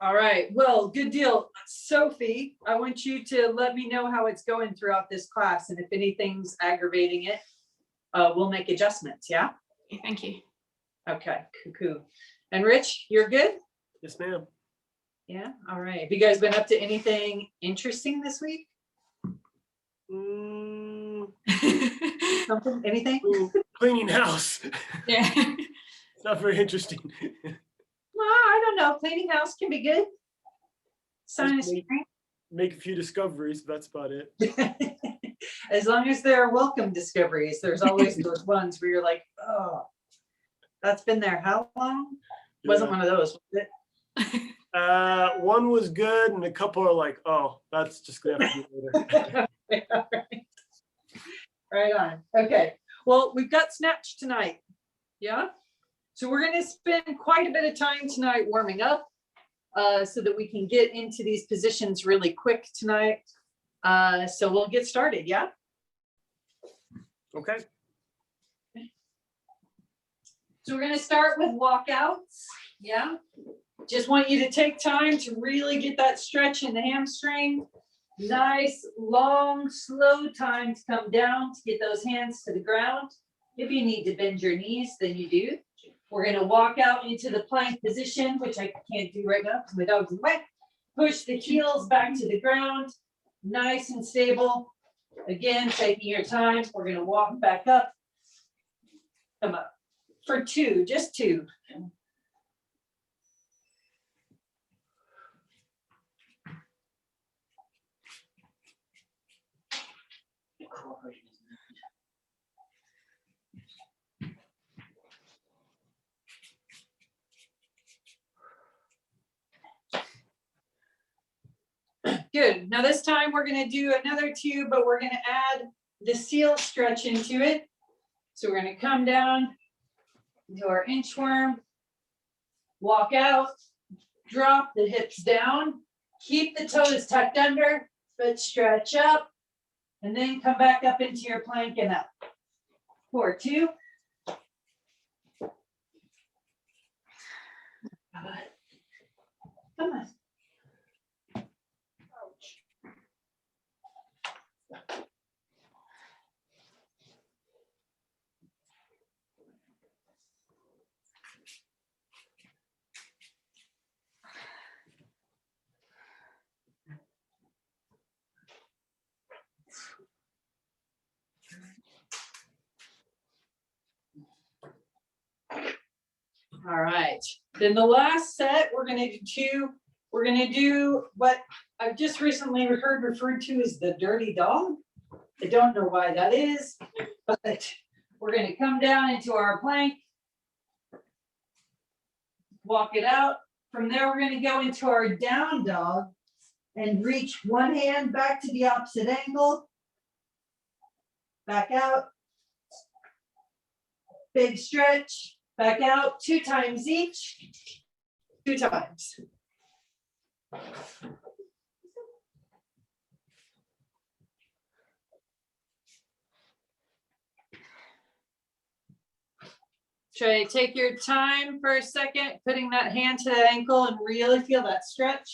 All right, well, good deal. Sophie, I want you to let me know how it's going throughout this class, and if anything's aggravating it, we'll make adjustments, yeah? Okay, thank you. Okay, cool. And Rich, you're good? Yes, ma'am. Yeah, all right. Have you guys been up to anything interesting this week? Something, anything? Cleaning house. Yeah. It's not very interesting. Well, I don't know. Cleaning house can be good. Sinus Make a few discoveries. That's about it. As long as they're welcome discoveries, there's always those ones where you're like, oh, that's been there how long? Wasn't one of those, was it? One was good, and a couple are like, oh, that's just gonna have to be later. All right. Right on. Okay. Well, we've got snatch tonight. Yeah. So we're going to spend quite a bit of time tonight warming up so that we can get into these positions really quick tonight. So we'll get started. Yeah. Okay. So we're going to start with walkouts. Yeah. Just want you to take time to really get that stretch in the hamstring. Nice, long, slow time to come down to get those hands to the ground. If you need to bend your knees, then you do. We're going to walk out into the plank position, which I can't do right now because my dog's in the way. Push the heels back to the ground. Nice and stable. Again, taking your time. We're going to walk back up. Come up for two, just two. Good. Now this time we're going to do another two, but we're going to add the seal stretch into it. So we're going to come down into our inchworm, walk out, drop the hips down, keep the toes tucked under, but stretch up, and then come back up into your plank and up. For two. Come on. All right, then the last set, we're going to do two. We're going to do what I've just recently heard referred to as the dirty dog. I don't know why that is, but we're going to come down into our plank, walk it out. From there, we're going to go into our down dog and reach one hand back to the opposite angle, back out, big stretch. Back out 2 times each, 2 times. Try to take your time for a second, putting that hand to the ankle and really feel that stretch.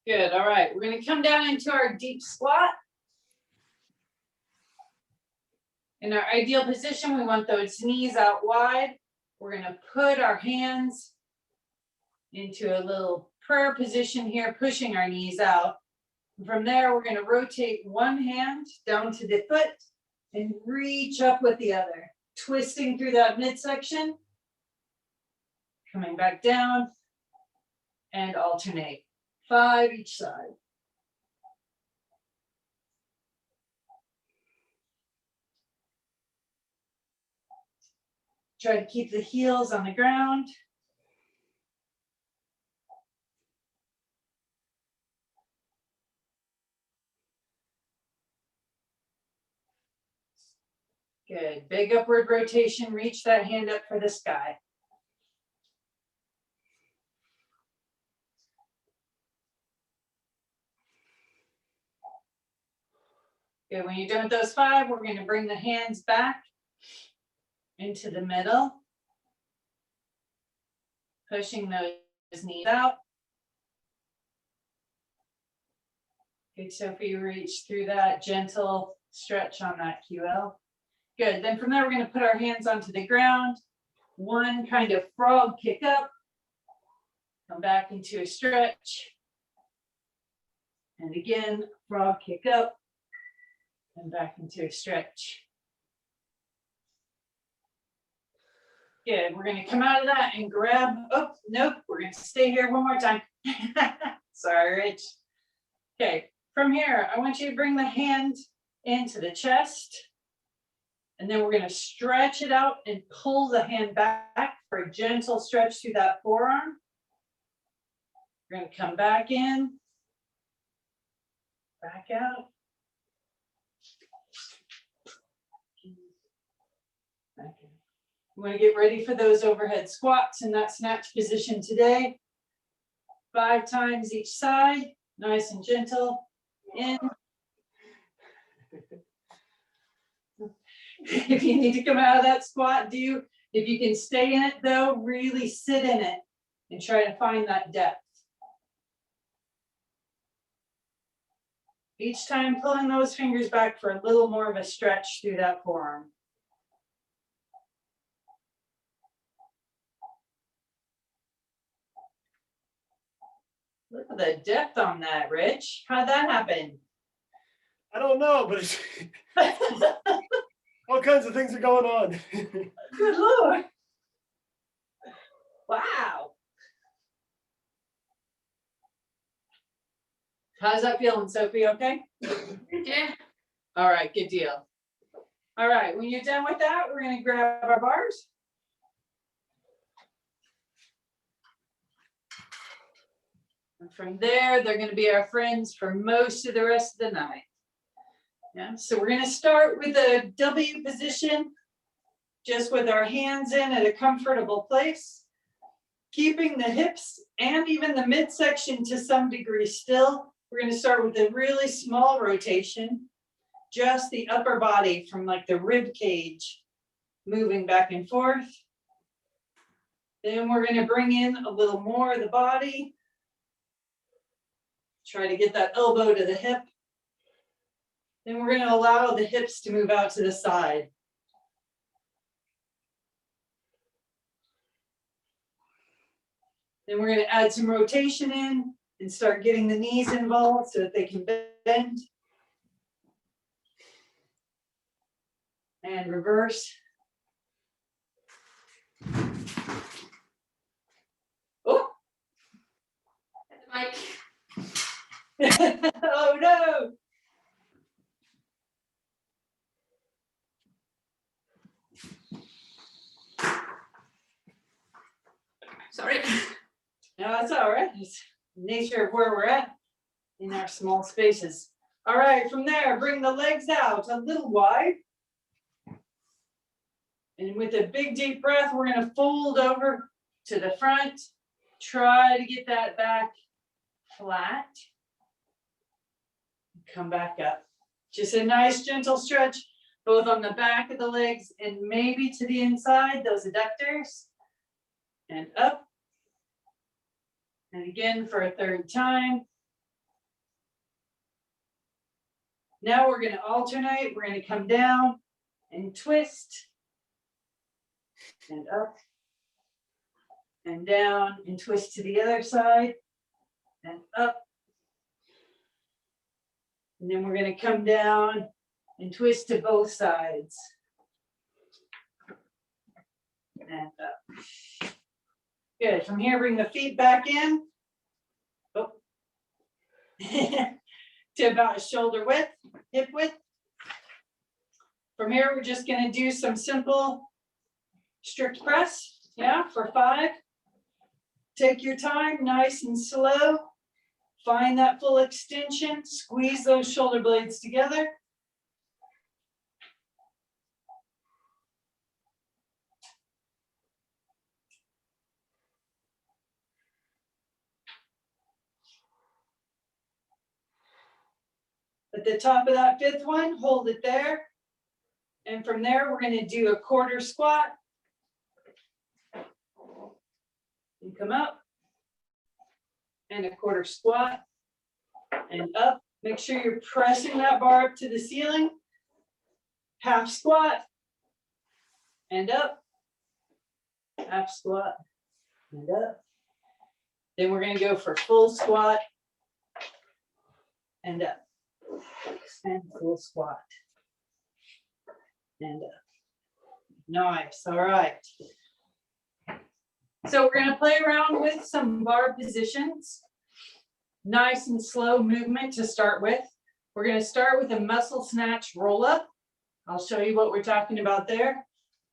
Good. All right. We're going to come down into our deep squat. In our ideal position, we want those knees out wide. We're going to put our hands into a little prayer position here, pushing our knees out. From there, we're going to rotate one hand down to the foot and reach up with the other, twisting through that midsection, coming back down, and alternate. 5 each side. Try to keep the heels on the ground. Good, big upward rotation, reach that hand up for the sky. Good, when you're done with those 5, we're gonna bring the hands back into the middle. Pushing those knees out. Good, Sophie, reach through that gentle stretch on that QL. Good, then from there, we're gonna put our hands onto the ground. One kind of frog kick up. Come back into a stretch. And again, frog kick up. And back into a stretch. Good, we're gonna come out of that and grab, oh, nope, we're gonna stay here one more time. Sorry, Rich. Okay, from here, I want you to bring the hand into the chest. And then we're gonna stretch it out and pull the hand back for a gentle stretch through that forearm. We're gonna come back in, back out. Back in. I'm gonna get ready for those overhead squats in that snatch position today. 5 times each side, nice and gentle, in. If you need to come out of that squat, do. If you can stay in it though, really sit in it and try to find that depth. Each time pulling those fingers back for a little more of a stretch through that forearm. Look at the depth on that, Rich. How'd that happen? I don't know, but it's all kinds of things are going on. Good Lord. Wow. How's that feeling, Sophie? Okay? Yeah. All right, good deal. All right, when you're done with that, we're going to grab our bars. And from there, they're going to be our friends for most of the rest of the night. Yeah, so we're going to start with a W position, just with our hands in at a comfortable place, keeping the hips and even the midsection to some degree still. We're going to start with a really small rotation, just the upper body from like the rib cage moving back and forth. Then we're going to bring in a little more of the body. Try to get that elbow to the hip. Then we're going to allow the hips to move out to the side. Then we're going to add some rotation in and start getting the knees involved so that they can bend. And reverse. Oh! Mike. Oh no! Sorry. No, that's all right. It's the nature of where we're at in our small spaces. All right, from there, bring the legs out a little wide. And with a big deep breath, we're going to fold over to the front. Try to get that back flat. Come back up. Just a nice gentle stretch, both on the back of the legs and maybe to the inside, those adductors. And up. And again for a third time. Now we're going to alternate. We're going to come down and twist. And up. And down and twist to the other side. And up. And then we're going to come down and twist to both sides. And up. Good. From here, bring the feet back in. Oh. To about shoulder width, hip width. From here, we're just going to do some simple strict press. Yeah, for 5. Take your time, nice and slow. Find that full extension. Squeeze those shoulder blades together. At the top of that fifth one, hold it there. And from there, we're gonna do a quarter squat. And come up. And a quarter squat. And up. Make sure you're pressing that bar up to the ceiling. Half squat. And up. Half squat. And up. Then we're gonna go for full squat. And up. And full squat. And up. Nice, all right. So we're gonna play around with some bar positions. Nice and slow movement to start with. We're gonna start with a muscle snatch roll up. I'll show you what we're talking about there.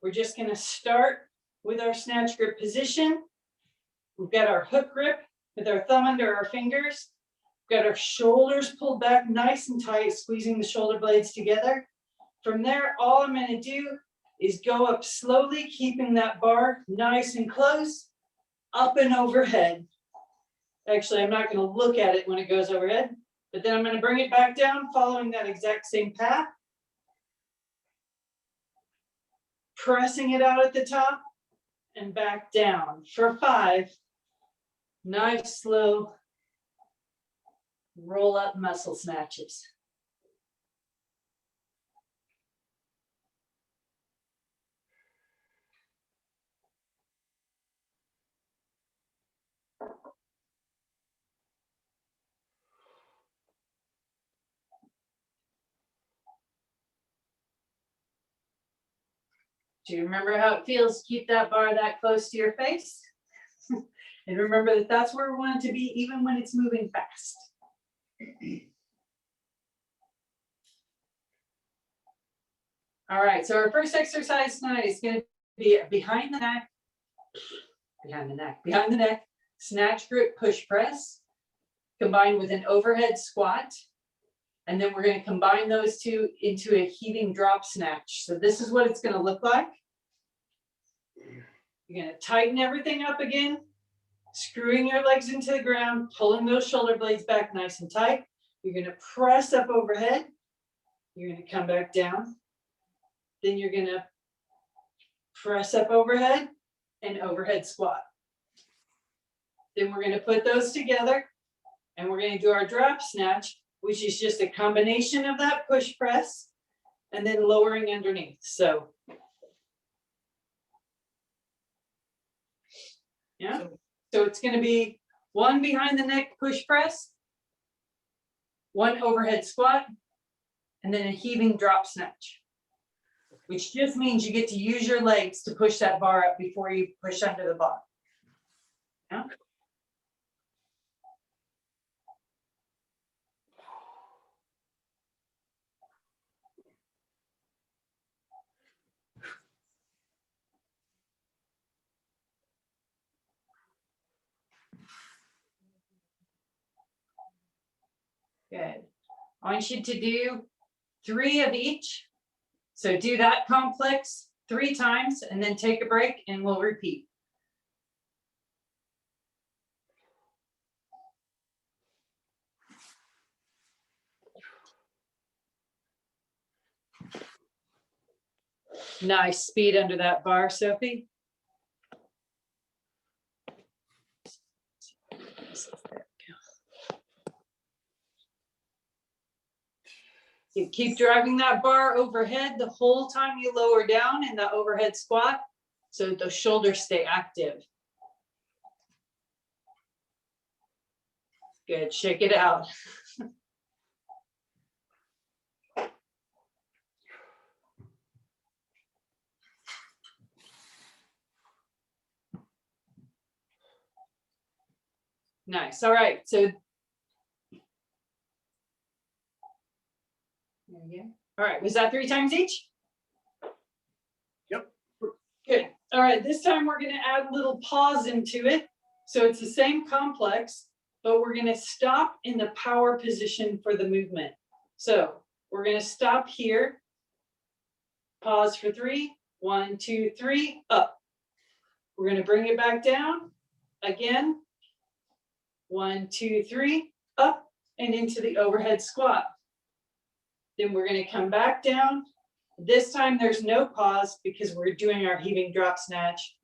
We're just gonna start with our snatch grip position. We've got our hook grip with our thumb under our fingers. We've got our shoulders pulled back nice and tight, squeezing the shoulder blades together. From there, all I'm gonna do is go up slowly, keeping that bar nice and close, up and overhead. Actually, I'm not gonna look at it when it goes overhead, but then I'm gonna bring it back down, following that exact same path. Pressing it out at the top and back down for 5. Nice, slow roll up muscle snatches. Do you remember how it feels to keep that bar that close to your face? And remember that that's where we want it to be, even when it's moving fast. All right, so our first exercise tonight is going to be behind the neck, snatch grip push press, combined with an overhead squat. And then we're going to combine those two into a heaving drop snatch. So this is what it's going to look like. You're going to tighten everything up again, screwing your legs into the ground, pulling those shoulder blades back nice and tight. You're going to press up overhead. You're going to come back down. Then you're going to press up overhead and overhead squat. Then we're going to put those together and we're going to do our drop snatch, which is just a combination of that push press and then lowering underneath. So, yeah. So it's going to be 1 behind the neck push press, 1 overhead squat, and then a heaving drop snatch, which just means you get to use your legs to push that bar up before you push under the bar. Yeah. Good. I want you to do 3 of each. So do that complex 3 times and then take a break and we'll repeat. Nice speed under that bar, Sophie. You keep driving that bar overhead the whole time you lower down in the overhead squat, so that those shoulders stay active. Good, shake it out. Nice, all right, so. There you go. All right, was that 3 times each? Yep. Good. All right, this time we're going to add a little pause into it. So it's the same complex, but we're going to stop in the power position for the movement. So we're going to stop here, pause for 3, 1, 2, 3, up. We're going to bring it back down again, 1, 2, 3, up and into the overhead squat. Then we're gonna come back down. This time there's no pause because we're doing our heaving drop snatch.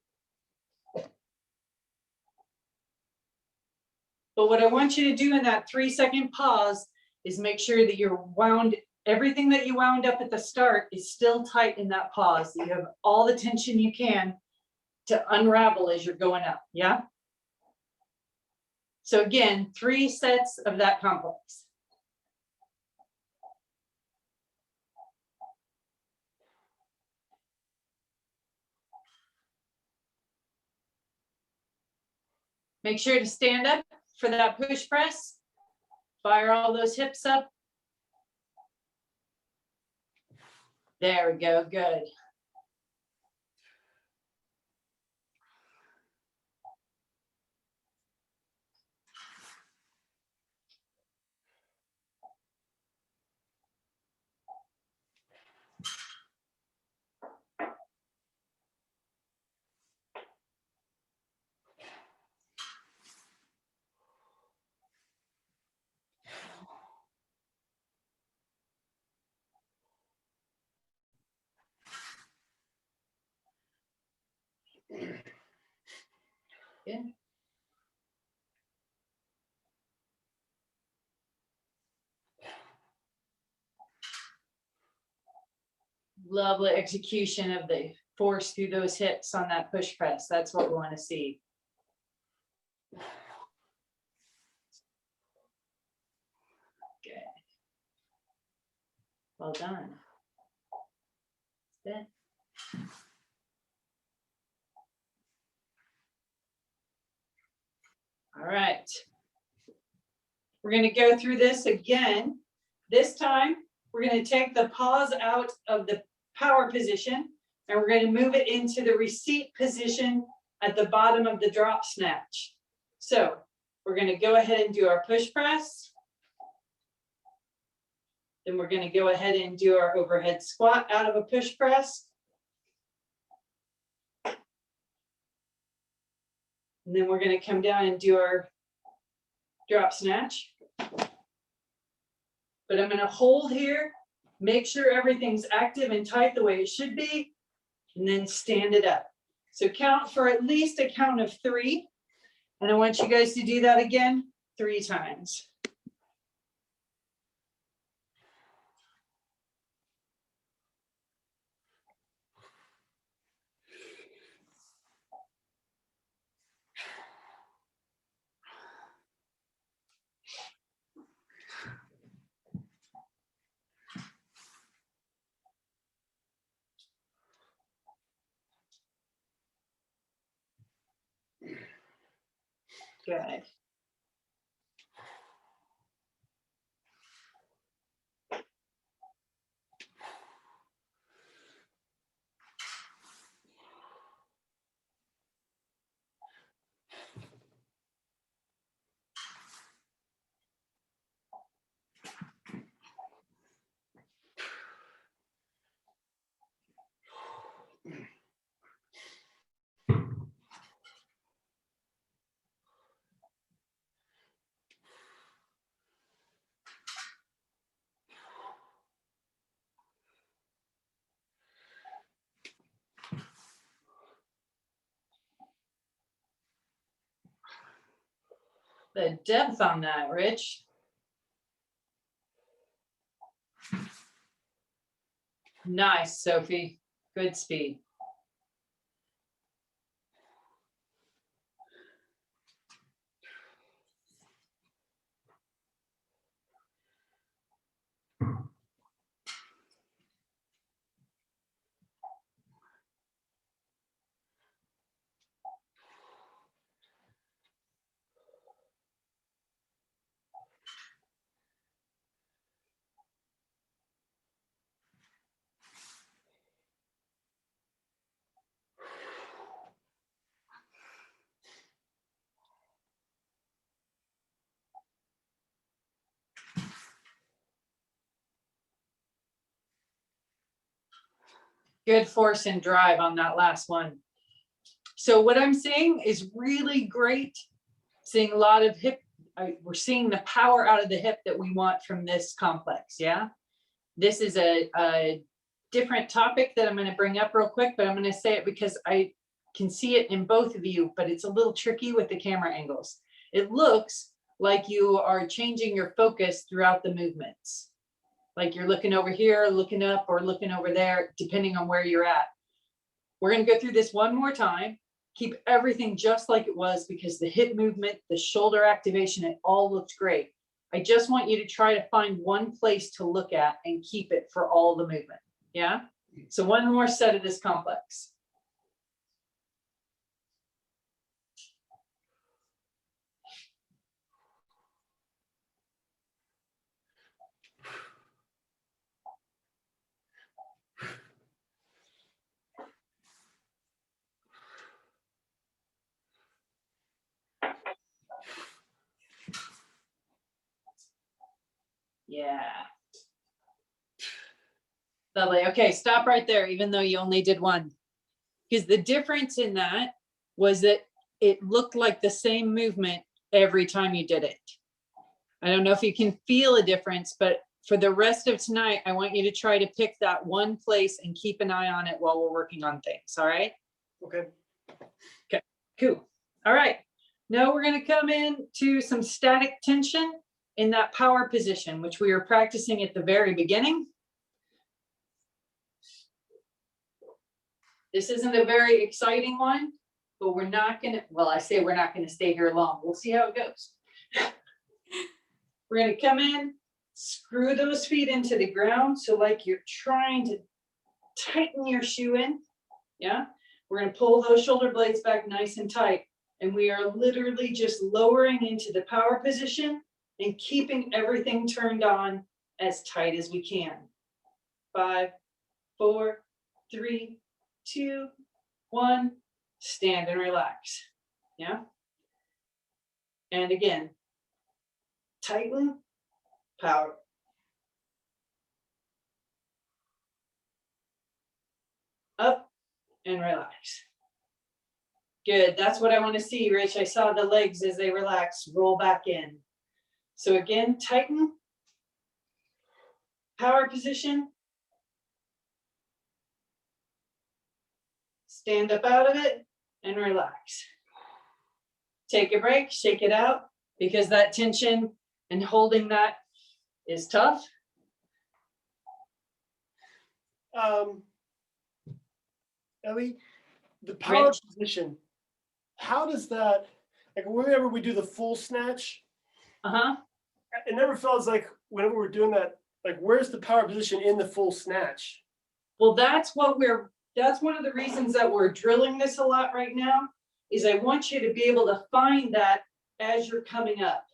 But what I want you to do in that 3-second pause is make sure that you're wound, everything that you wound up at the start is still tight in that pause. So you have all the tension you can to unravel as you're going up, yeah? So again, 3 sets of that complex. Make sure to stand up for that push press. Fire all those hips up. There we go, good. Yeah. Lovely execution of the force through those hips on that push press. That's what we want to see. Good. Well done. That's it. All right. We're going to go through this again. This time, we're going to take the pause out of the power position, and we're going to move it into the receipt position at the bottom of the drop snatch. So we're going to go ahead and do our push press. Then we're going to go ahead and do our overhead squat out of a push press. And then we're going to come down and do our drop snatch. But I'm going to hold here, make sure everything's active and tight the way it should be, and then stand it up. So count for at least a count of 3. And I want you guys to do that again 3 times. Good. The depth on that, Rich. Nice, Sophie. Good speed. Good force and drive on that last one. So what I'm seeing is really great. Seeing a lot of hip, we're seeing the power out of the hip that we want from this complex, yeah? This is a different topic that I'm going to bring up real quick, but I'm going to say it because I can see it in both of you, but it's a little tricky with the camera angles. It looks like you are changing your focus throughout the movements. Like you're looking over here, looking up, or looking over there, depending on where you're at. We're going to go through this one more time. Keep everything just like it was, because the hip movement, the shoulder activation, it all looks great. I just want you to try to find one place to look at and keep it for all the movement. Yeah. So one more set of this complex. Yeah. Lovely. Okay, stop right there, even though you only did one. Because the difference in that was that it looked like the same movement every time you did it. I don't know if you can feel a difference, but for the rest of tonight, I want you to try to pick that one place and keep an eye on it while we're working on things. All right? Okay. Okay, cool. All right. Now we're going to come in to some static tension in that power position, which we were practicing at the very beginning. This isn't a very exciting one, but we're not going to, well, I say we're not going to stay here long. We'll see how it goes. We're going to come in, screw those feet into the ground. So like you're trying to tighten your shoe in. Yeah. We're going to pull those shoulder blades back nice and tight. And we are literally just lowering into the power position and keeping everything turned on as tight as we can. 5, 4, 3, 2, 1, stand and relax. Yeah. And again, tighten, power. Up and relax. Good. That's what I want to see, Rich. I saw the legs as they relax, roll back in. So again, tighten, power position, stand up out of it and relax. Take a break, shake it out, because that tension and holding that is tough. Ellie, the power Rich. position, how does that, like whenever we do the full snatch, it never feels like whenever we're doing that, like where's the power position in the full snatch? Well, that's one of the reasons that we're drilling this a lot right now, is I want you to be able to find that as you're coming up.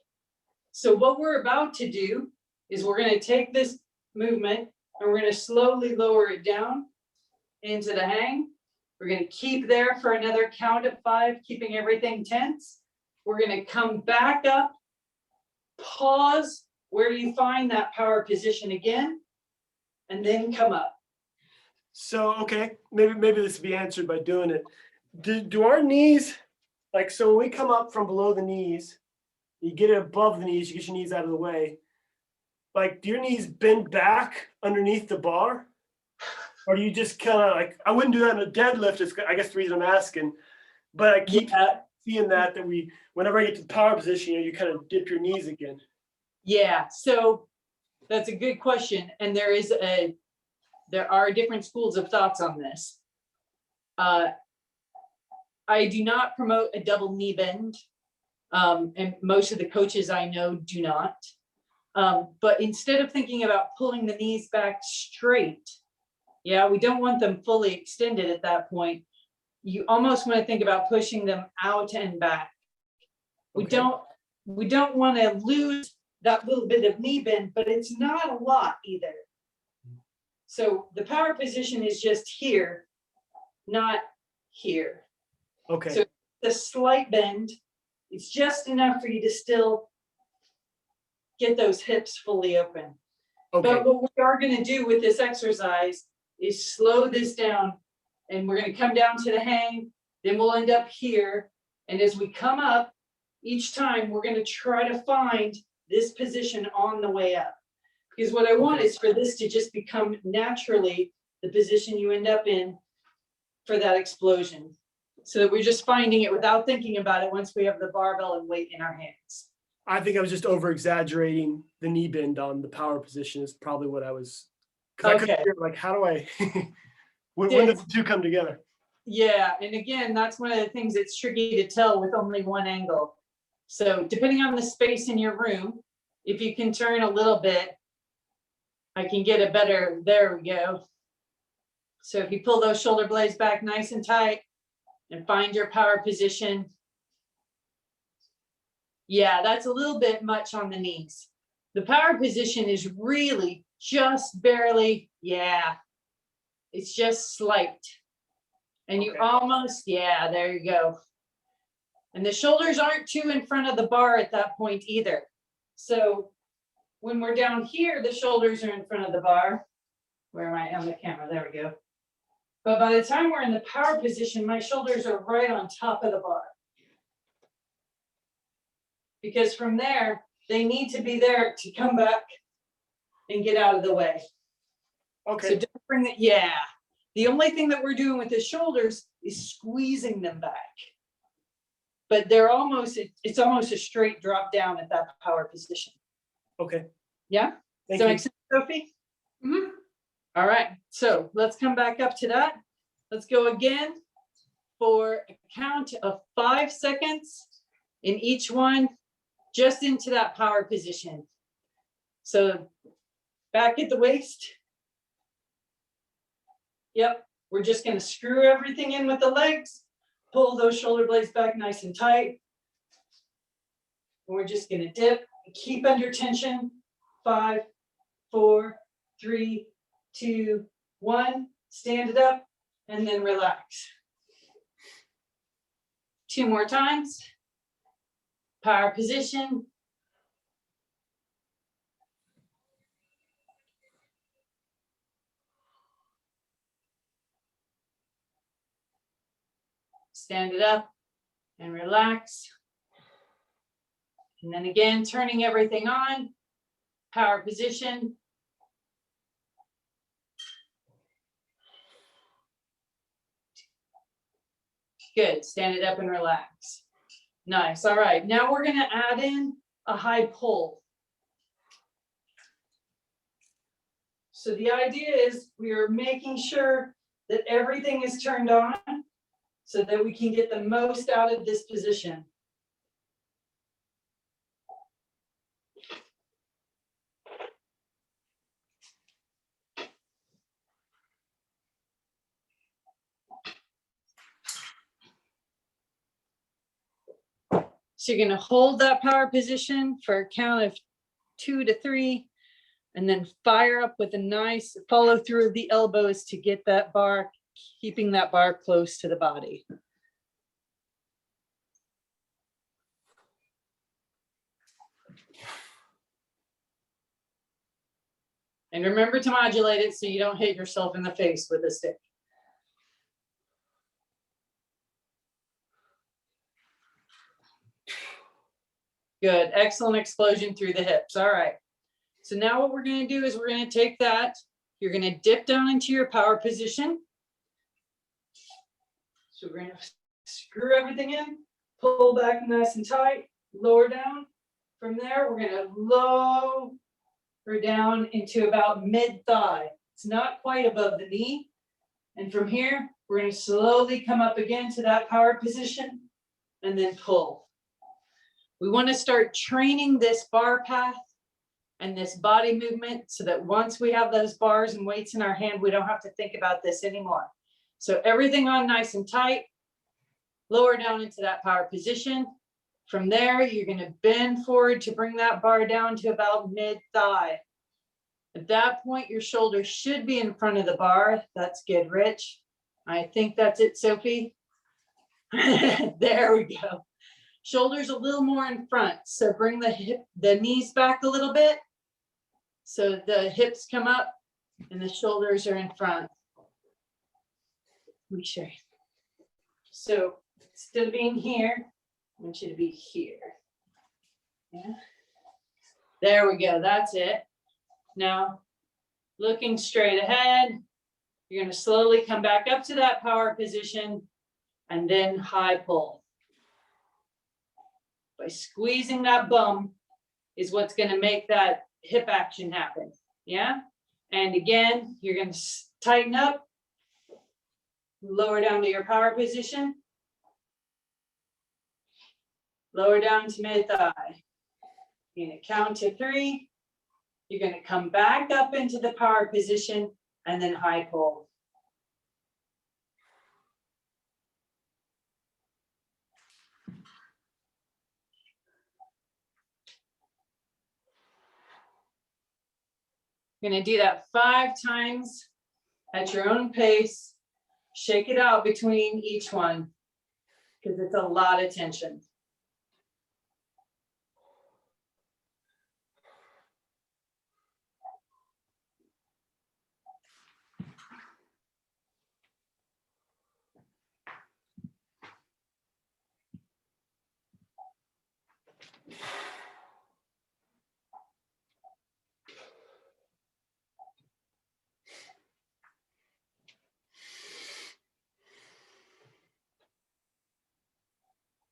So what we're about to do is we're going to take this movement and we're going to slowly lower it down into the hang. We're going to keep there for another count of 5, keeping everything tense. We're going to come back up, pause where you find that power position again, and then come up. So, okay, maybe this will be answered by doing it. Do our knees, like, so when we come up from below the knees, you get it above the knees, you get your knees out of the way. Like, do your knees bend back underneath the bar? Or do you just kind of like, I wouldn't do that in a deadlift, is I guess the reason I'm asking. But I keep seeing that whenever I get to the power position, you kind of dip your knees again. Yeah, so that's a good question. And there are different schools of thoughts on this. I do not promote a double knee bend. And most of the coaches I know do not. But instead of thinking about pulling the knees back straight, yeah, we don't want them fully extended at that point. You almost want to think about pushing them out and back. Okay. We don't want to lose that little bit of knee bend, but it's not a lot either. So the power position is just here, not here. Okay. So the slight bend, it's just enough for you to still get those hips fully open. Okay. But what we are going to do with this exercise is slow this down, and we're going to come down to the hang, then we'll end up here. And as we come up, each time we're going to try to find this position on the way up. Because what I want is for this to just become naturally the position you end up in for that explosion. So that we're just finding it without thinking about it once we have the barbell and weight in our hands. I think I was just over exaggerating the knee bend on the power position is probably what I was. Because I couldn't Okay. figure, like, how do I, when does the two come together? Yeah, and again, that's one of the things that's tricky to tell with only one angle. So depending on the space in your room, if you can turn a little bit, I can get a better, there we go. So if you pull those shoulder blades back nice and tight and find your power position. Yeah, that's a little bit much on the knees. The power position is really just barely, yeah, it's just slight. And you Okay. almost, yeah, there you go. And the shoulders aren't too in front of the bar at that point either. So when we're down here, the shoulders are in front of the bar. Where am I on the camera? There we go. But by the time we're in the power position, my shoulders are right on top of the bar. Because from there, they need to be there to come back and get out of the way. Okay. So don't bring it, yeah. The only thing that we're doing with the shoulders is squeezing them back. But they're almost, it's almost a straight drop down at that power position. Okay. Yeah? Thank Does that you. make sense, Sophie? Mm-hmm. All right, so let's come back up to that. Let's go again for a count of 5 seconds in each one, just into that power position. So back at the waist. Yep, we're just gonna screw everything in with the legs, pull those shoulder blades back nice and tight. And we're just gonna dip, keep under tension. 5, 4, 3, 2, 1. Stand it up and then relax. 2 more times. Power position. Stand it up and relax. And then again, turning everything on. Power position. Good, stand it up and relax. Nice, all right. Now we're gonna add in a high pull. So the idea is we are making sure that everything is turned on so that we can get the most out of this position. So you're gonna hold that power position for a count of 2 to 3, and then fire up with a nice follow through of the elbows to get that bar, keeping that bar close to the body. And remember to modulate it so you don't hit yourself in the face with a stick. Good, excellent explosion through the hips. All right. So now what we're gonna do is we're gonna take that, you're gonna dip down into your power position. So we're gonna screw everything in, pull back nice and tight, lower down. From there, we're gonna lower down into about mid-thigh. It's not quite above the knee. And from here, we're gonna slowly come up again to that power position and then pull. We wanna start training this bar path and this body movement so that once we have those bars and weights in our hand, we don't have to think about this anymore. So everything on nice and tight, lower down into that power position. From there, you're gonna bend forward to bring that bar down to about mid-thigh. At that point, your shoulders should be in front of the bar. That's good, Rich. I think that's it, Sophie. There we go. Shoulders a little more in front. So bring the knees back a little bit. So the hips come up and the shoulders are in front. Let me show you. So instead of being here, I want you to be here. Yeah. There we go. That's it. Now, looking straight ahead, you're gonna slowly come back up to that power position and then high pull. By squeezing that bum is what's gonna make that hip action happen, yeah? And again, you're gonna tighten up, lower down to your power position, lower down to mid thigh. You're gonna count to 3. You're gonna come back up into the power position and then high pull. You're gonna do that 5 times at your own pace. Shake it out between each one because it's a lot of tension.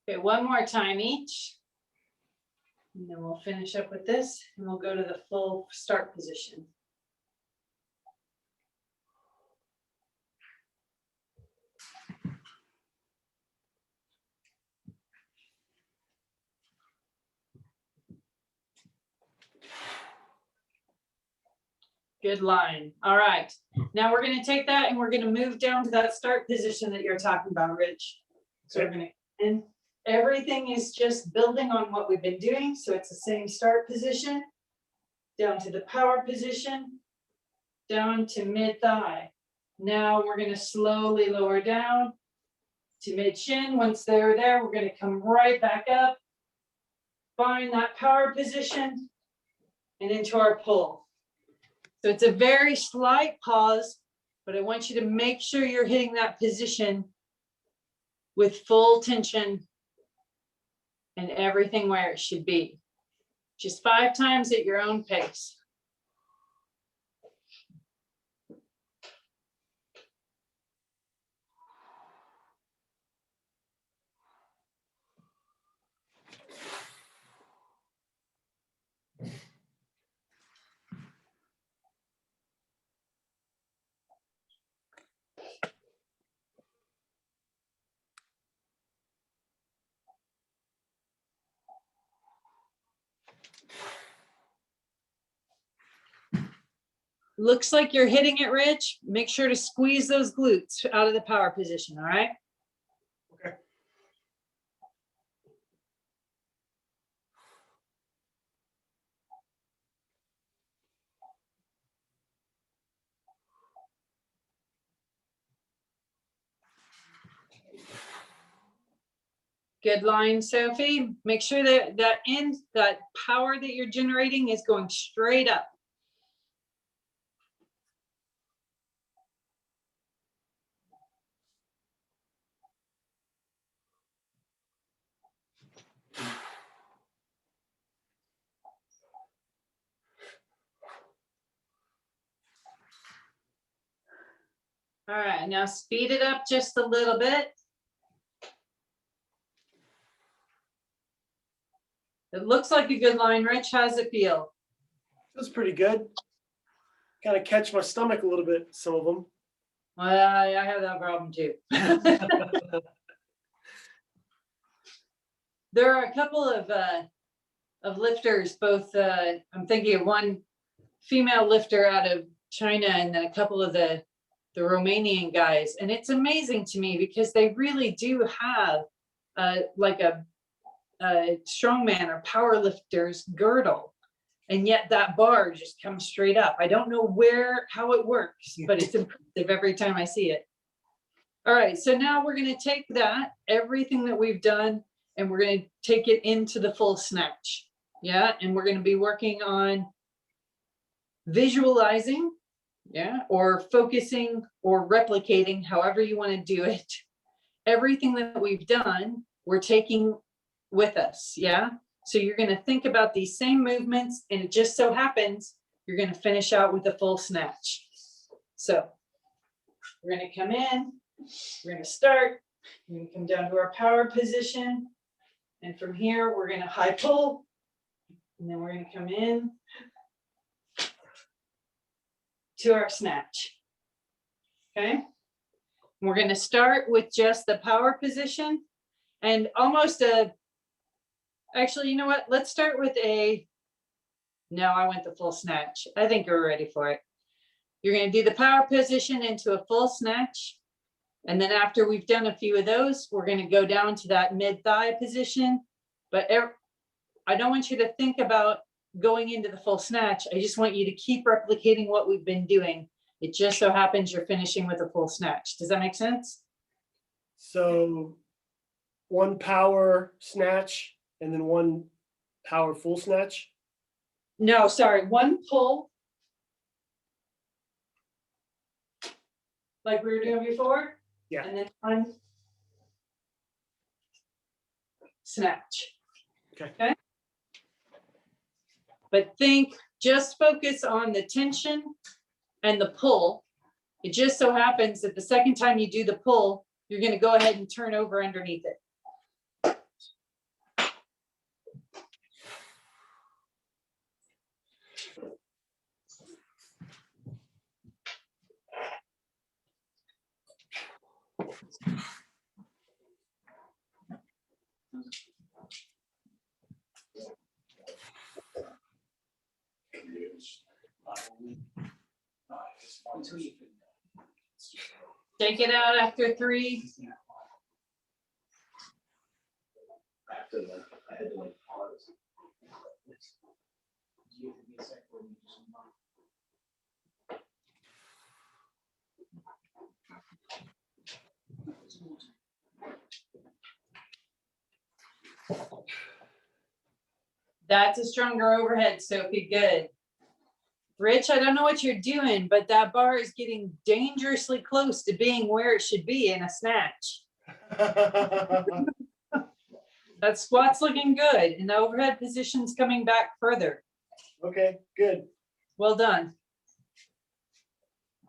Okay, one more time each. And then we'll finish up with this and we'll go to the full start position. Good line. All right. Now we're going to take that and we're going to move down to that start position that you're talking about, Rich. So we're going to, and everything is just building on what we've been doing. So it's the same start position, down to the power position, down to mid thigh. Now we're going to slowly lower down to mid shin. Once they're there, we're going to come right back up, find that power position and into our pull. So it's a very slight pause, but I want you to make sure you're hitting that position with full tension and everything where it should be. Just 5 times at your own pace. Looks like you're hitting it, Rich. Make sure to squeeze those glutes out of the power position, all right? Okay. Good line, Sophie. Make sure that that power that you're generating is going straight up. All right, now speed it up just a little bit. It looks like a good line, Rich. How's it feel? Feels pretty good. Kind of catch my stomach a little bit, some of them. Well, I have that problem too. There are a couple of lifters, both I'm thinking of one female lifter out of China and then a couple of the Romanian guys. And it's amazing to me because they really do have like a strongman or power lifter's girdle. And yet that bar just comes straight up. I don't know how it works, but it's impressive every time I see it. All right, so now we're going to take that, everything that we've done, and we're going to take it into the full snatch. Yeah, and we're going to be working on visualizing, yeah, or focusing or replicating, however you want to do it. Everything that we've done, we're taking with us, yeah? So you're going to think about these same movements, and it just so happens you're gonna finish out with a full snatch. So we're gonna come in, we're gonna start, we're gonna come down to our power position. And from here, we're gonna high pull, and then we're gonna come in to our snatch. Okay? We're gonna start with just the power position and almost actually, you know what? Let's start with no, I went the full snatch. I think you're ready for it. You're gonna do the power position into a full snatch. And then after we've done a few of those, we're gonna go down to that mid-thigh position. But I don't want you to think about going into the full snatch. I just want you to keep replicating what we've been doing. It just so happens you're finishing with a full snatch. Does that make sense? So one power snatch and then one power full snatch. No, sorry, one pull. Like we were doing before? Yeah. And then one snatch. Okay. But just focus on the tension and the pull. It just so happens that the second time you do the pull, you're going to go ahead and turn over underneath it. Take it out after 3. That's a stronger overhead, Sophie. Good. Rich, I don't know what you're doing, but that bar is getting dangerously close to being where it should be in a snatch. That squat's looking good, and the overhead position's coming back further. Okay, good. Well done.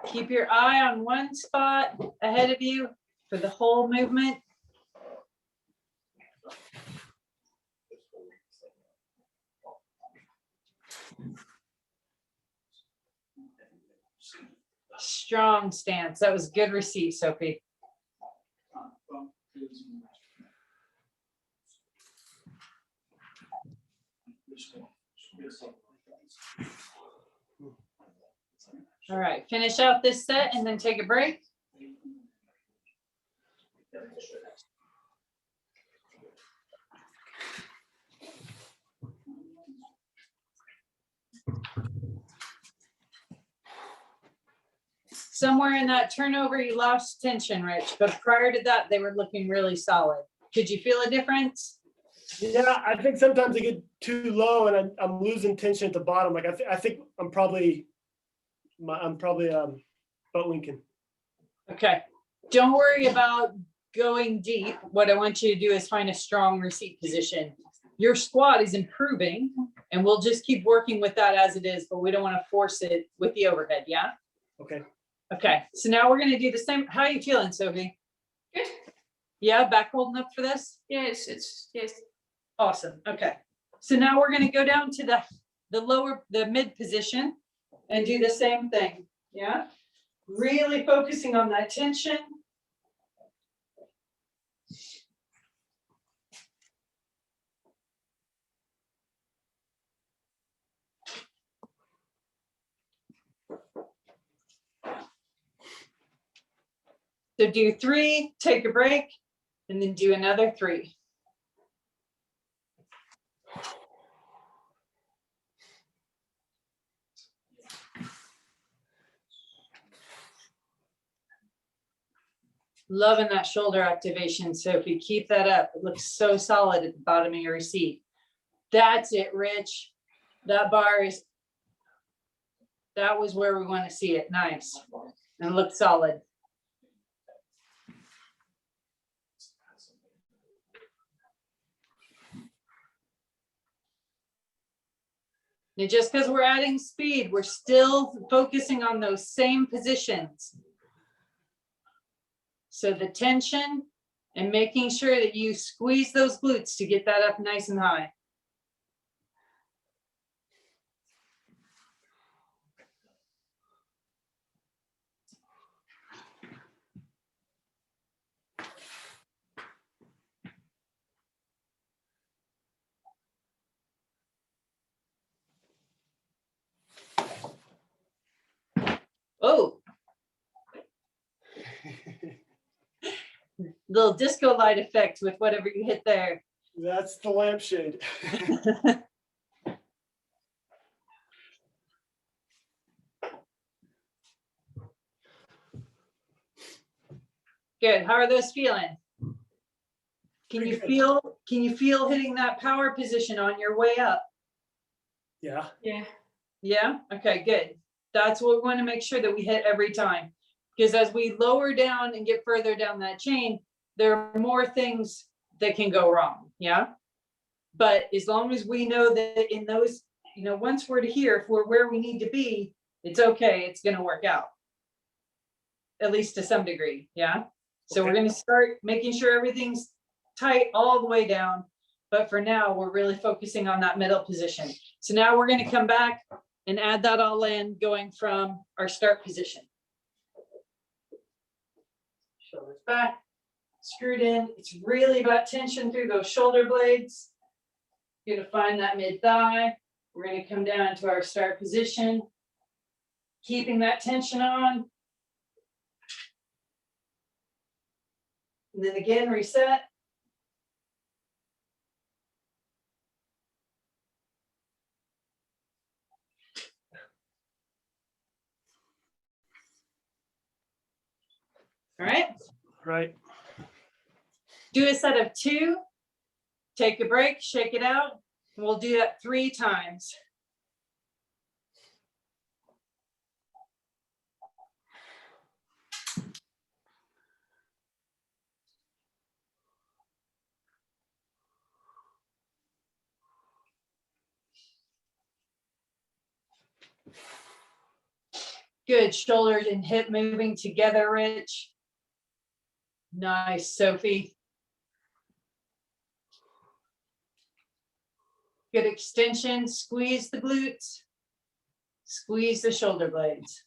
Keep your eye on one spot ahead of you for the whole movement. Strong stance. That was good receipt, Sophie. All right, finish out this set and then take a break. Somewhere in that turnover, you lost tension, Rich, but prior to that, they were looking really solid. Could you feel a difference? Yeah, I think sometimes I get too low and I'm losing tension at the bottom. Like I think I'm probably butt winking. Okay, don't worry about going deep. What I want you to do is find a strong receipt position. Your squat is improving and we'll just keep working with that as it is, but we don't want to force it with the overhead, yeah? Okay. Okay, so now we're gonna do the same. How are you feeling, Sophie? Good. Yeah, back holding up for this? Yes, yes. Awesome, okay. So now we're gonna go down to the mid position and do the same thing, yeah? Really focusing on that tension. So do 3, take a break, and then do another 3. Loving that shoulder activation, Sophie. Keep that up. It looks so solid at the bottom of your receipt. That's it, Rich. That was where we want to see it. Nice. And it looked solid. Now, just because we're adding speed, we're still focusing on those same positions. So the tension and making sure that you squeeze those glutes to get that up nice and high. Oh, little disco light effect with whatever you hit there. That's the lampshade. Good. How are those feeling? Can you Pretty good. feel hitting that power position on your way up? Yeah. Yeah. Yeah? Okay, good. That's what we want to make sure that we hit every time. Because as we lower down and get further down that chain, there are more things that can go wrong. Yeah. But as long as we know that in those, once we're to here, if we're where we need to be, it's okay. It's going to work out. At least to some degree. Yeah. So we're going to start making sure everything's tight all the way down. But for now, we're really focusing on that middle position. So now we're going to come back and add that all in, going from our start position. Shoulders back, screwed in. It's really about tension through those shoulder blades. You're going to find that mid thigh. We're going to come down to our start position, keeping that tension on. And then again, reset. All right. Right. Do a set of 2. Take a break, shake it out. We'll do that 3 times. Good. Shoulders and hip moving together, Rich. Nice, Sophie. Good extension. Squeeze the glutes. Squeeze the shoulder blades.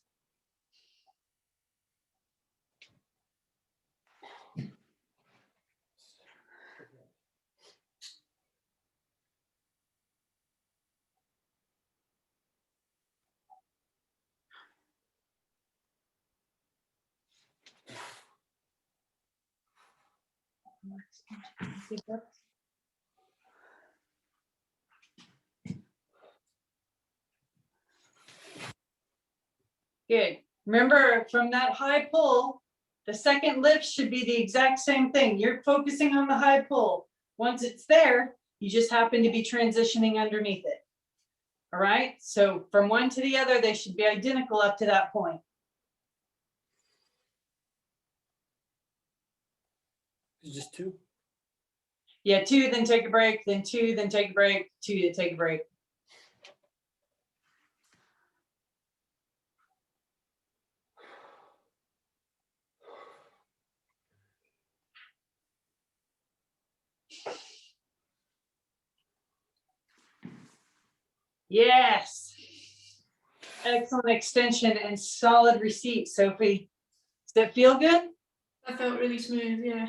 Good. Remember, from that high pull, the second lift should be the exact same thing. You're focusing on the high pull. Once it's there, you just happen to be transitioning underneath it. All right. So from one to the other, they should be identical up to that point. Just 2. Yeah, 2, then take a break, then 2, then take a break, 2 to take a break. Yes. Excellent extension and solid receipt, Sophie. Does it feel good? That felt really smooth, yeah.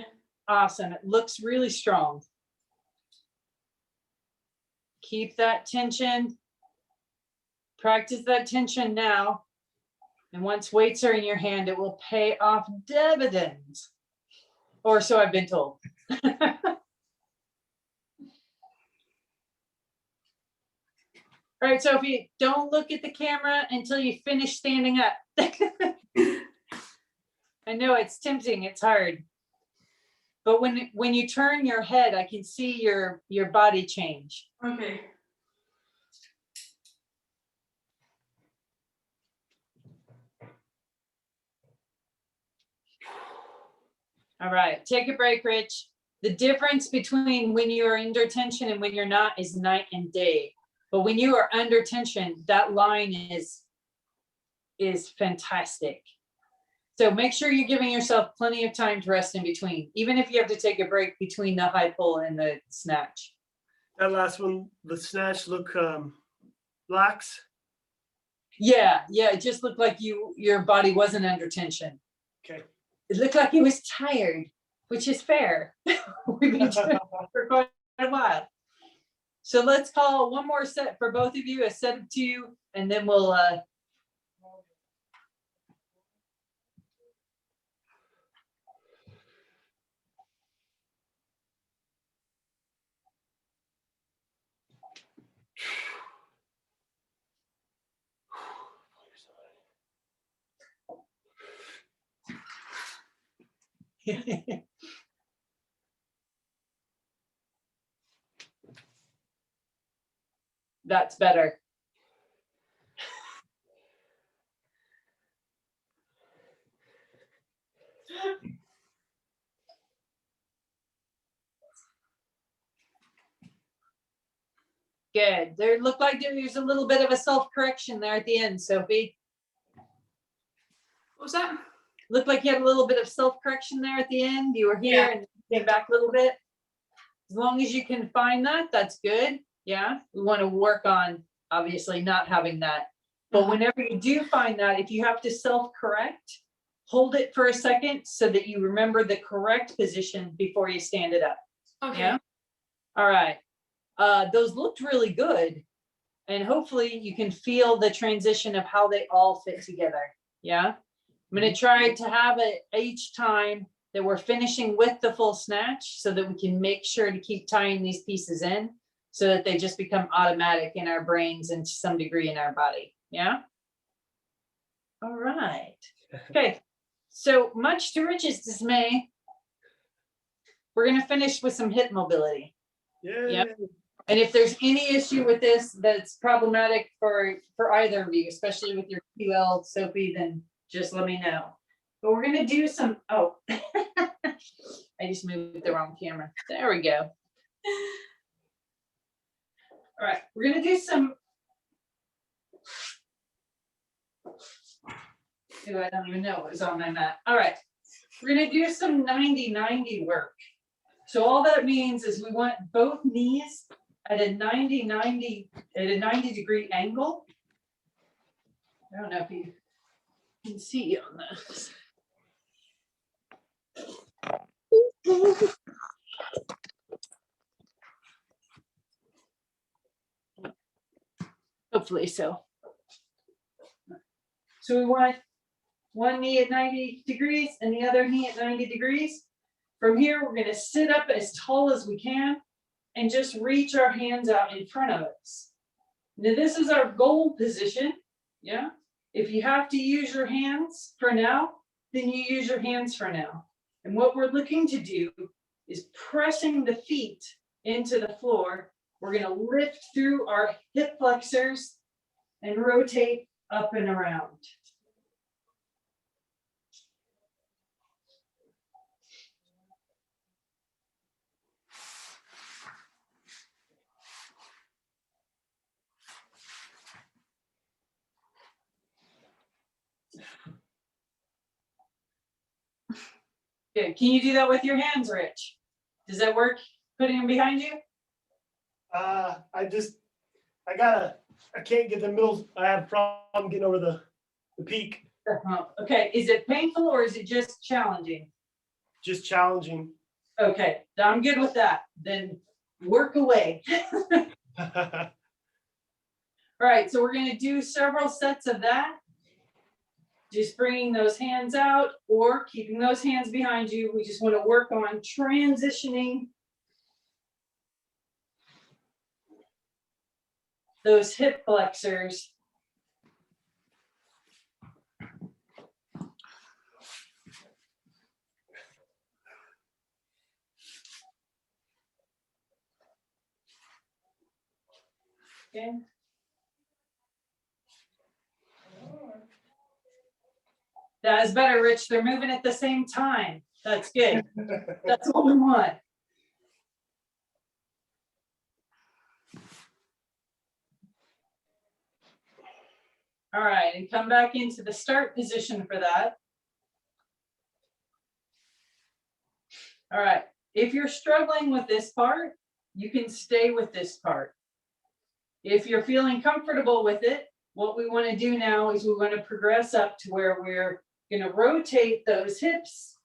Awesome. It looks really strong. Keep that tension. Practice that tension now. And once weights are in your hand, it will pay off dividends. Or so I've been told. All right, Sophie, don't look at the camera until you finish standing up. I know it's tempting, it's hard. But when you turn your head, I can see your body change. Okay. All right, take a break, Rich. The difference between when you're under tension and when you're not is night and day. But when you are under tension, that line is fantastic. So make sure you're giving yourself plenty of time to rest in between, even if you have to take a break between the high pull and the snatch. That last one, the snatch look lax. Yeah, it just looked like your body wasn't under tension. Okay. It looked like it was tired, which is fair. We've been doing it for quite a while. So let's call one more set for both of you, a set of 2, and then we'll that's better. Good. There looked like there's a little bit of a self-correction there at the end, Sophie. What was that? Looked like you had a little bit of self-correction there at the end. You were here and came back a little bit. As long as you can find that, that's good. Yeah, we want to work on obviously not having that. But whenever you do find that, if you have to self-correct, hold it for a second so that you remember the correct position before you stand it up. Okay. Yeah. All right. Those looked really good. And hopefully you can feel the transition of how they all fit together. Yeah. I'm going to try to have it each time that we're finishing with the full snatch so that we can make sure to keep tying these pieces in so that they just become automatic in our brains and to some degree in our body. Yeah. All right. Okay. So much to Rich's dismay, we're going to finish with some hip mobility. Yeah. Yep. And if there's any issue with this that's problematic for either of you, especially with your QL, Sophie, then just let me know. But we're going to do some, I just moved the wrong camera. There we go. All right, we're going to do some, I don't even know what was on my mat. All right, we're going to do some 90-90 work. So all that means is we want both knees at a 90 degree angle. I don't know if you can see on this. Hopefully so. So we want one knee at 90 degrees and the other knee at 90 degrees. From here, we're going to sit up as tall as we can and just reach our hands out in front of us. Now, this is our goal position. Yeah. If you have to use your hands for now, then you use your hands for now. And what we're looking to do is pressing the feet into the floor. We're going to lift through our hip flexors and rotate up and around. Good. Can you do that with your hands, Rich? Does that work? Putting them behind you? I can't get the middle. I have a problem getting over the peak. Okay. Is it painful or is it just challenging? Just challenging. Okay. I'm good with that. Then work away. All right. So we're going to do several sets of that. Just bringing those hands out or keeping those hands behind you. We just want to work on transitioning those hip flexors. Okay. That is better, Rich. They're moving at the same time. That's good. That's what we want. All right, and come back into the start position for that. All right, if you're struggling with this part, you can stay with this part. If you're feeling comfortable with it, what we want to do now is we want to progress up to where we're going to rotate those hips,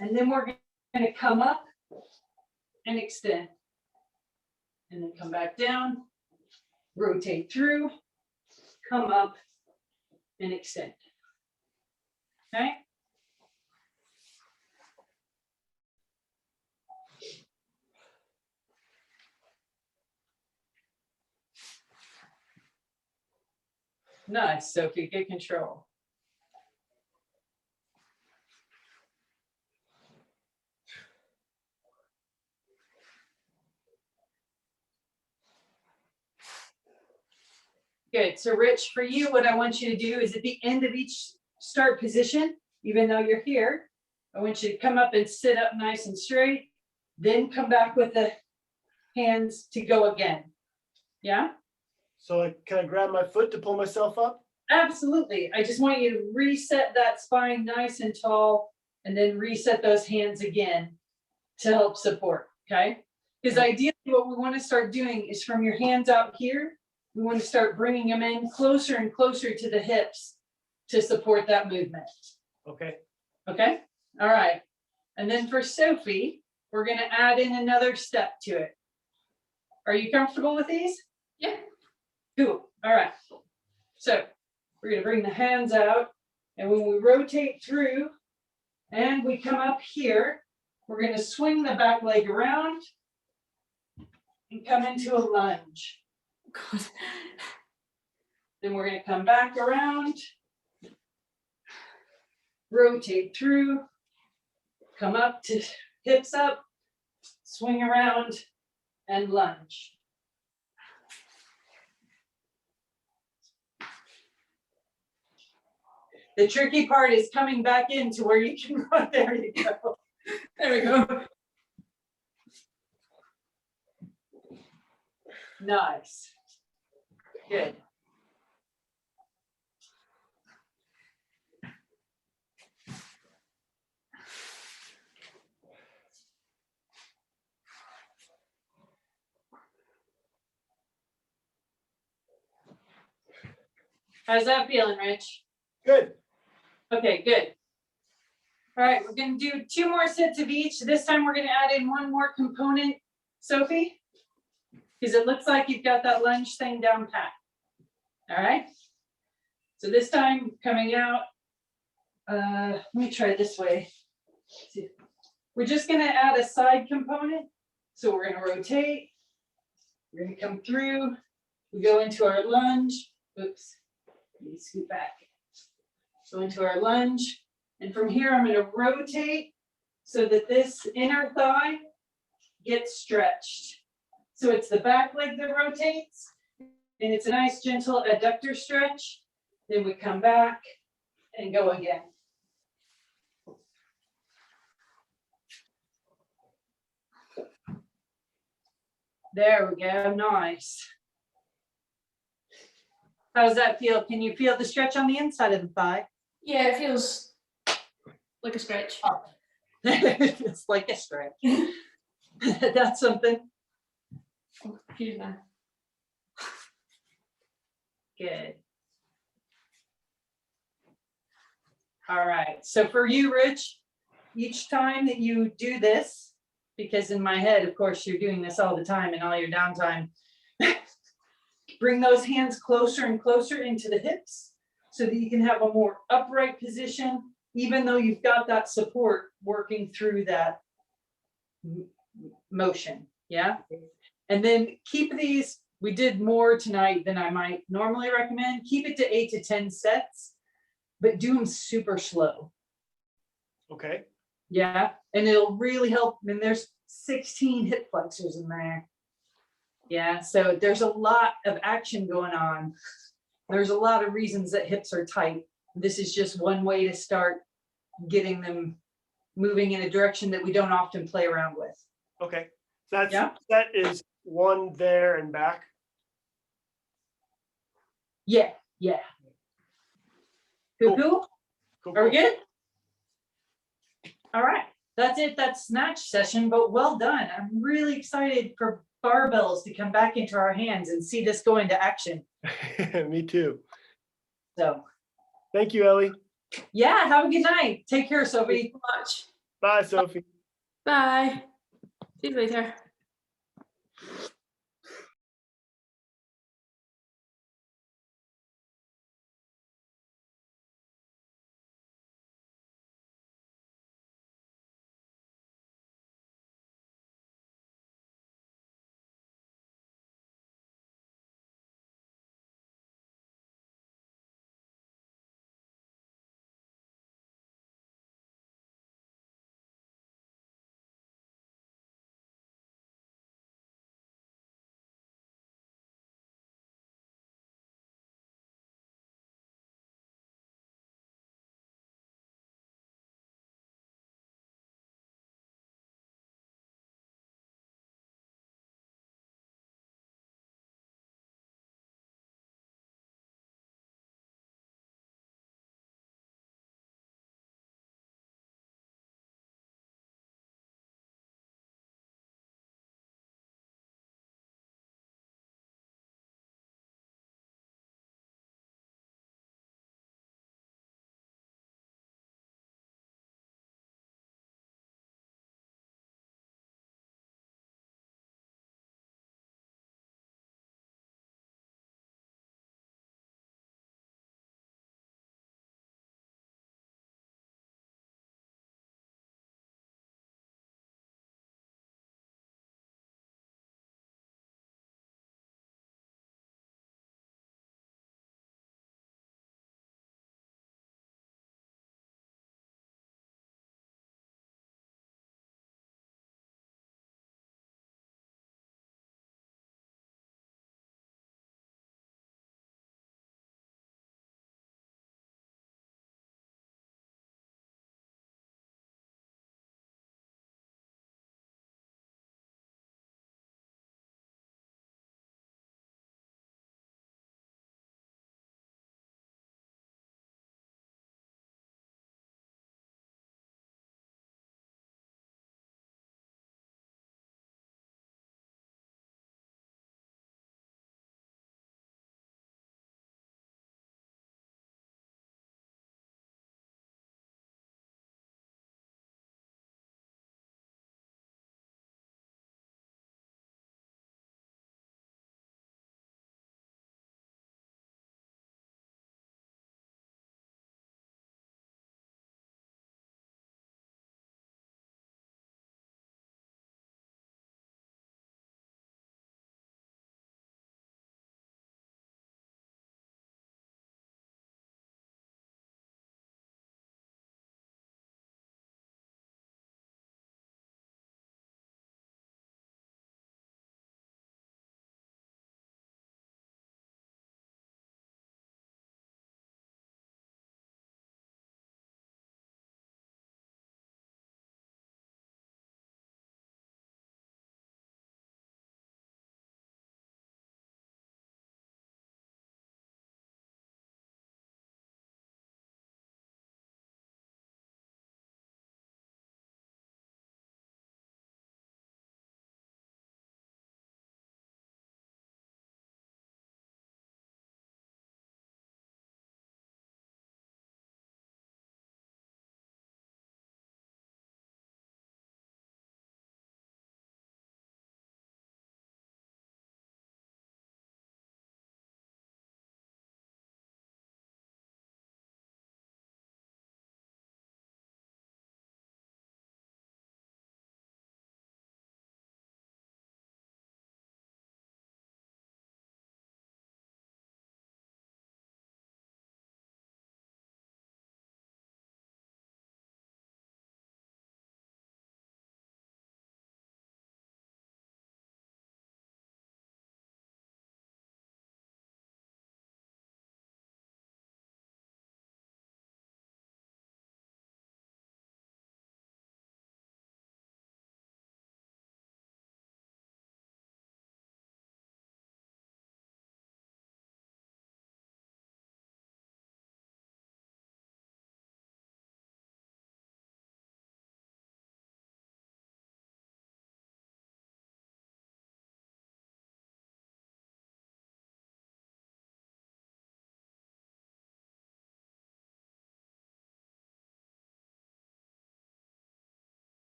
and then we're going to come up and extend, and then come back down, rotate through, come up and extend. Okay? Nice, Sophie, get control. Good, so Rich, for you, what I want you to do is at the end of each start position, even though you're here, I want you to come up and sit up nice and straight, then come back with the hands to go again. Yeah? So can I grab my foot to pull myself up? Absolutely. I just want you to reset that spine nice and tall, and then reset those hands again to help support, okay? Because ideally what we want to start doing is from your hands out here, we want to start bringing them in closer and closer to the hips to support that movement. Okay. Okay? All right. And then for Sophie, we're going to add in another step to it. Are you comfortable with these? Yeah. Cool. All right. So we're going to bring the hands out, and when we rotate through and we come up here, we're going to swing the back leg around and come into a lunge. God. Then we're going to come back around, rotate through, come up to hips up, swing around, and lunge. The tricky part is coming back into where you can run. There you go. There we go. Nice. Good. How's that feeling, Rich? Good. Okay, good. All right, we're going to do 2 more sets of each. This time we're going to add in 1 more component, Sophie, because it looks like you've got that lunge thing down pat. All right. So this time coming out, let me try it this way. We're just going to add a side component. So we're going to rotate. We're going to come through. We go into our lunge. Oops. Let me scoot back. Go into our lunge. And from here, I'm going to rotate so that this inner thigh gets stretched. So it's the back leg that rotates, and it's a nice gentle adductor stretch. Then we come back and go again. There we go, nice. How does that feel? Can you feel the stretch on the inside of the thigh? Yeah, it feels like a stretch. It's like a stretch. That's something. Oh, excuse me. Good. All right, so for you, Rich, each time that you do this, because in my head, of course, you're doing this all the time in all your downtime, bring those hands closer and closer into the hips so that you can have a more upright position, even though you've got that support working through that motion, yeah? And then keep these, we did more tonight than I might normally recommend. Keep it to 8 to 10 sets, but do them super slow. Okay. Yeah, and it'll really help. I mean, there's 16 hip flexors in there. Yeah, so there's a lot of action going on. There's a lot of reasons that hips are tight. This is just one way to start getting them moving in a direction that we don't often play around with. Okay. That's Yeah. That is 1 there and back. Yeah, yeah. Cuckoo? Cool, Are we cool. good? All right, that's it. That's snatch session, but well done. I'm really excited for barbells to come back into our hands and see this go into action. Me too. So Thank you, Ellie. yeah, have a good night. Take care, Sophie. Much. Bye, Sophie. Bye. See you later.